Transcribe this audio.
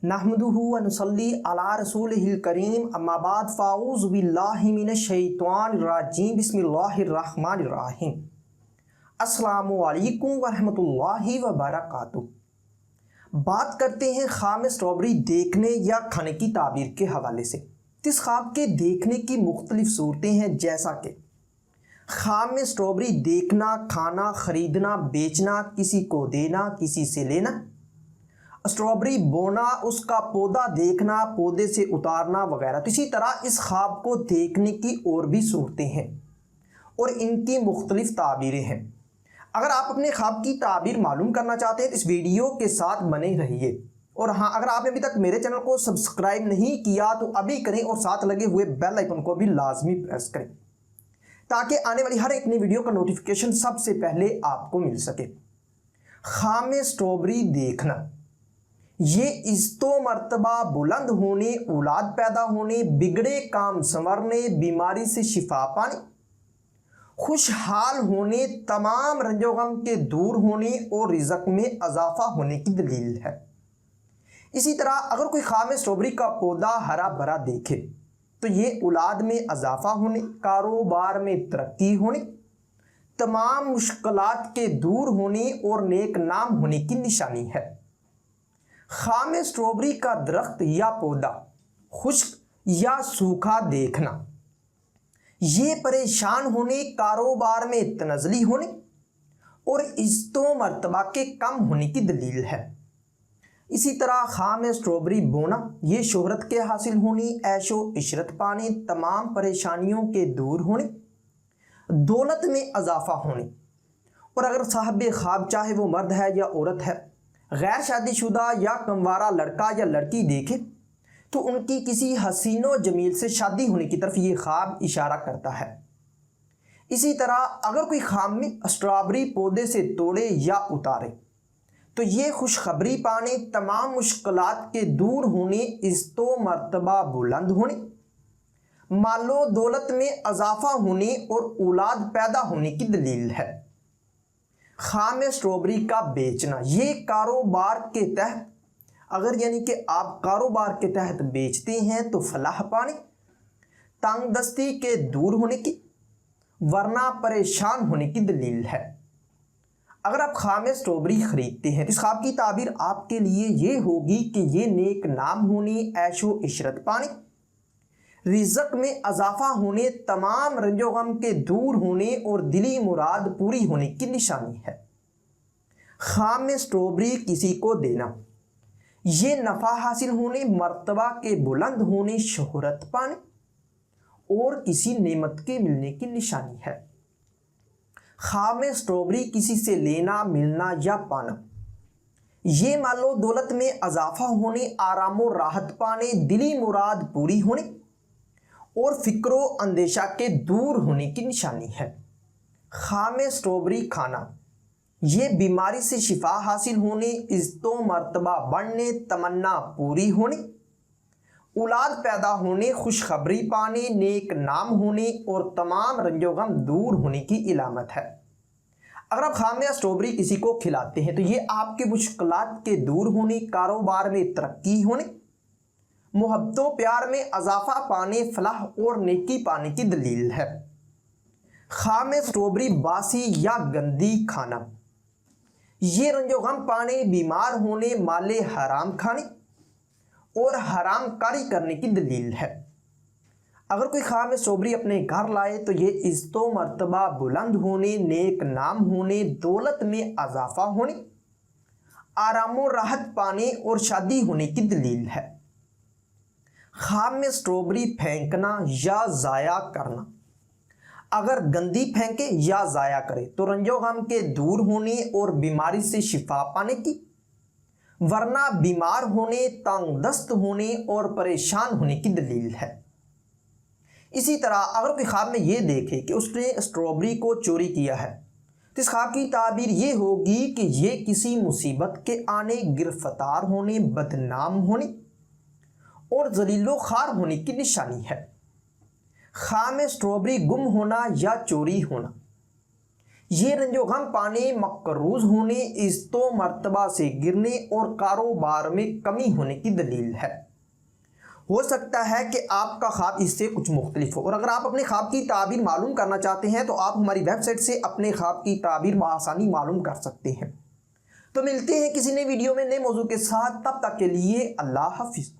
नहमदुहु व नुसल्ली अला रसूलिहिल करीम अम्मा बाद फ़ाऊज़ु बिल्लाहि मिनश शैतानिर रजीम बिस्मिल्लाहिर रहमानिर रहीम। अस्सलामु अलैकुम व रहमतुल्लाहि व बरकातुहू। बात करते हैं ख्वाब में स्ट्रॉबेरी देखने या खाने की ताबीर के हवाले से। इस ख्वाब के देखने की मुख्तलिफ सूरतें हैं, जैसा कि ख्वाब में स्ट्रॉबेरी देखना, खाना, ख़रीदना, बेचना, किसी को देना, किसी से लेना, स्ट्रॉबेरी बोना, उसका पौधा देखना, पौधे से उतारना वगैरह। तो इसी तरह इस ख्वाब को देखने की और भी सूरतें हैं और इनकी मुख्तलिफ ताबीरें हैं। अगर आप अपने ख्वाब की ताबीर मालूम करना चाहते हैं तो इस वीडियो के साथ बने रहिए। और हाँ, अगर आपने अभी तक मेरे चैनल को सब्सक्राइब नहीं किया तो अभी करें और साथ लगे हुए बेल आइकन को भी लाजमी प्रेस करें ताकि आने वाली हर एक नई वीडियो का नोटिफिकेशन सबसे पहले आपको मिल सके। ख्वाब में स्ट्रॉबेरी देखना ये इस्तो मर्तबा बुलंद होने, औलाद पैदा होने, बिगड़े काम संवरने, बीमारी से शिफा पाने, खुशहाल होने, तमाम रंजो गम के दूर होने और रिज़्क में इजाफा होने की दलील है। इसी तरह अगर कोई ख्वाब में स्ट्रॉबेरी का पौधा हरा भरा देखे तो ये औलाद में इजाफा होने, कारोबार में तरक्की होने, तमाम मुश्किलात के दूर होने और नेक नाम होने की निशानी है। ख्वाब में स्ट्रॉबेरी का दरख्त या पौधा खुश्क या सूखा देखना ये परेशान होने, कारोबार में तनज़ली होने और इज्जतो मर्तबा के कम होने की दलील है। इसी तरह ख्वाब में स्ट्रॉबेरी बोना ये शोहरत के हासिल होने, ऐशो इशरत पाने, तमाम परेशानियों के दूर होने, दौलत में इजाफा होने। और अगर साहब ख्वाब चाहे वो मर्द है या औरत है, गैर शादीशुदा या कमवारा लड़का या लड़की देखे तो उनकी किसी हसीनो जमील से शादी होने की तरफ ये ख्वाब इशारा करता है। इसी तरह अगर कोई ख्वाब में स्ट्रॉबेरी पौधे से तोड़े या उतारे तो ये खुशखबरी पाने, तमाम मुश्किलात के दूर होने, इज्जतो मर्तबा बुलंद होने, मालो दौलत में इजाफा होने और औलाद पैदा होने की दलील है। ख्वाब में स्ट्रॉबेरी का बेचना ये कारोबार के तहत, अगर यानी कि आप कारोबार के तहत बेचते हैं तो फलाह पाने, तंगदस्ती के दूर होने की वरना परेशान होने की दलील है। अगर आप ख्वाब में स्ट्रॉबेरी खरीदते हैं तो इस ख्वाब की ताबीर आपके लिए ये होगी कि ये नेक नाम होने, ऐशो इशरत पाने, रिज़्क में इजाफा होने, तमाम रंजो गम के दूर होने और दिली मुराद पूरी होने की निशानी है। ख्वाब में स्ट्रॉबेरी किसी को देना ये नफ़ा हासिल होने, मर्तबा के बुलंद होने, शोहरत पाने और किसी नेमत के मिलने की निशानी है। ख्वाब में स्ट्रॉबेरी किसी से लेना, मिलना या पाना ये मालो दौलत में इजाफा होने, आराम और राहत पाने, दिली मुराद पूरी होने और फिक्रो अंदेशा के दूर होने की निशानी है। ख्वाब में स्ट्रॉबेरी खाना ये बीमारी से शिफा हासिल होने, इज्जतो मर्तबा बढ़ने, तमन्ना पूरी होने, औलाद पैदा होने, खुशखबरी पाने, नेक नाम होने और तमाम रंजो गम दूर होने की इलामत है। अगर आप ख्वाब में स्ट्रॉबेरी किसी को खिलाते हैं तो ये आपके मुश्किलात के दूर होने, कारोबार में तरक्की होने, मोहब्बतों प्यार में इजाफा पाने, फलाह और नेकी पाने की दलील है। ख्वाब में स्ट्रॉबेरी बासी या गंदी खाना ये रंजो गम पाने, बीमार होने, माले हराम खाने और हराम कारी करने की दलील है। अगर कोई ख्वाब में स्ट्रॉबेरी अपने घर लाए तो ये इज्जतो मर्तबा बुलंद होने, नेक नाम होने, दौलत में इजाफा होने, आराम और राहत पाने और शादी होने की दलील है। ख्वाब में स्ट्रॉबेरी फेंकना या ज़ाया करना अगर गंदी फेंके या ज़ाया करे तो रंजो गम के दूर होने और बीमारी से शिफा पाने की, वरना बीमार होने, तंगदस्त होने और परेशान होने की दलील है। इसी तरह अगर कोई ख्वाब में ये देखे कि उसने स्ट्रॉबेरी को चोरी किया है तो इस ख्वाब की ताबीर ये होगी कि ये किसी मुसीबत के आने, गिरफ्तार होने, बदनाम होने और जलीलो खार होने की निशानी है। ख्वाब में स्ट्रॉबेरी गुम होना या चोरी होना یہ رنج و غم پانے، مقروض ہونے، عزت و مرتبہ سے گرنے اور کاروبار میں کمی ہونے کی دلیل ہے۔ ہو سکتا ہے کہ آپ کا خواب اس سے کچھ مختلف ہو، اور اگر آپ اپنے خواب کی تعبیر معلوم کرنا چاہتے ہیں تو آپ ہماری ویب سائٹ سے اپنے خواب کی تعبیر بآسانی معلوم کر سکتے ہیں۔ تو ملتے ہیں کسی نئے ویڈیو میں نئے موضوع کے ساتھ، تب تک کے لیے اللہ حافظ۔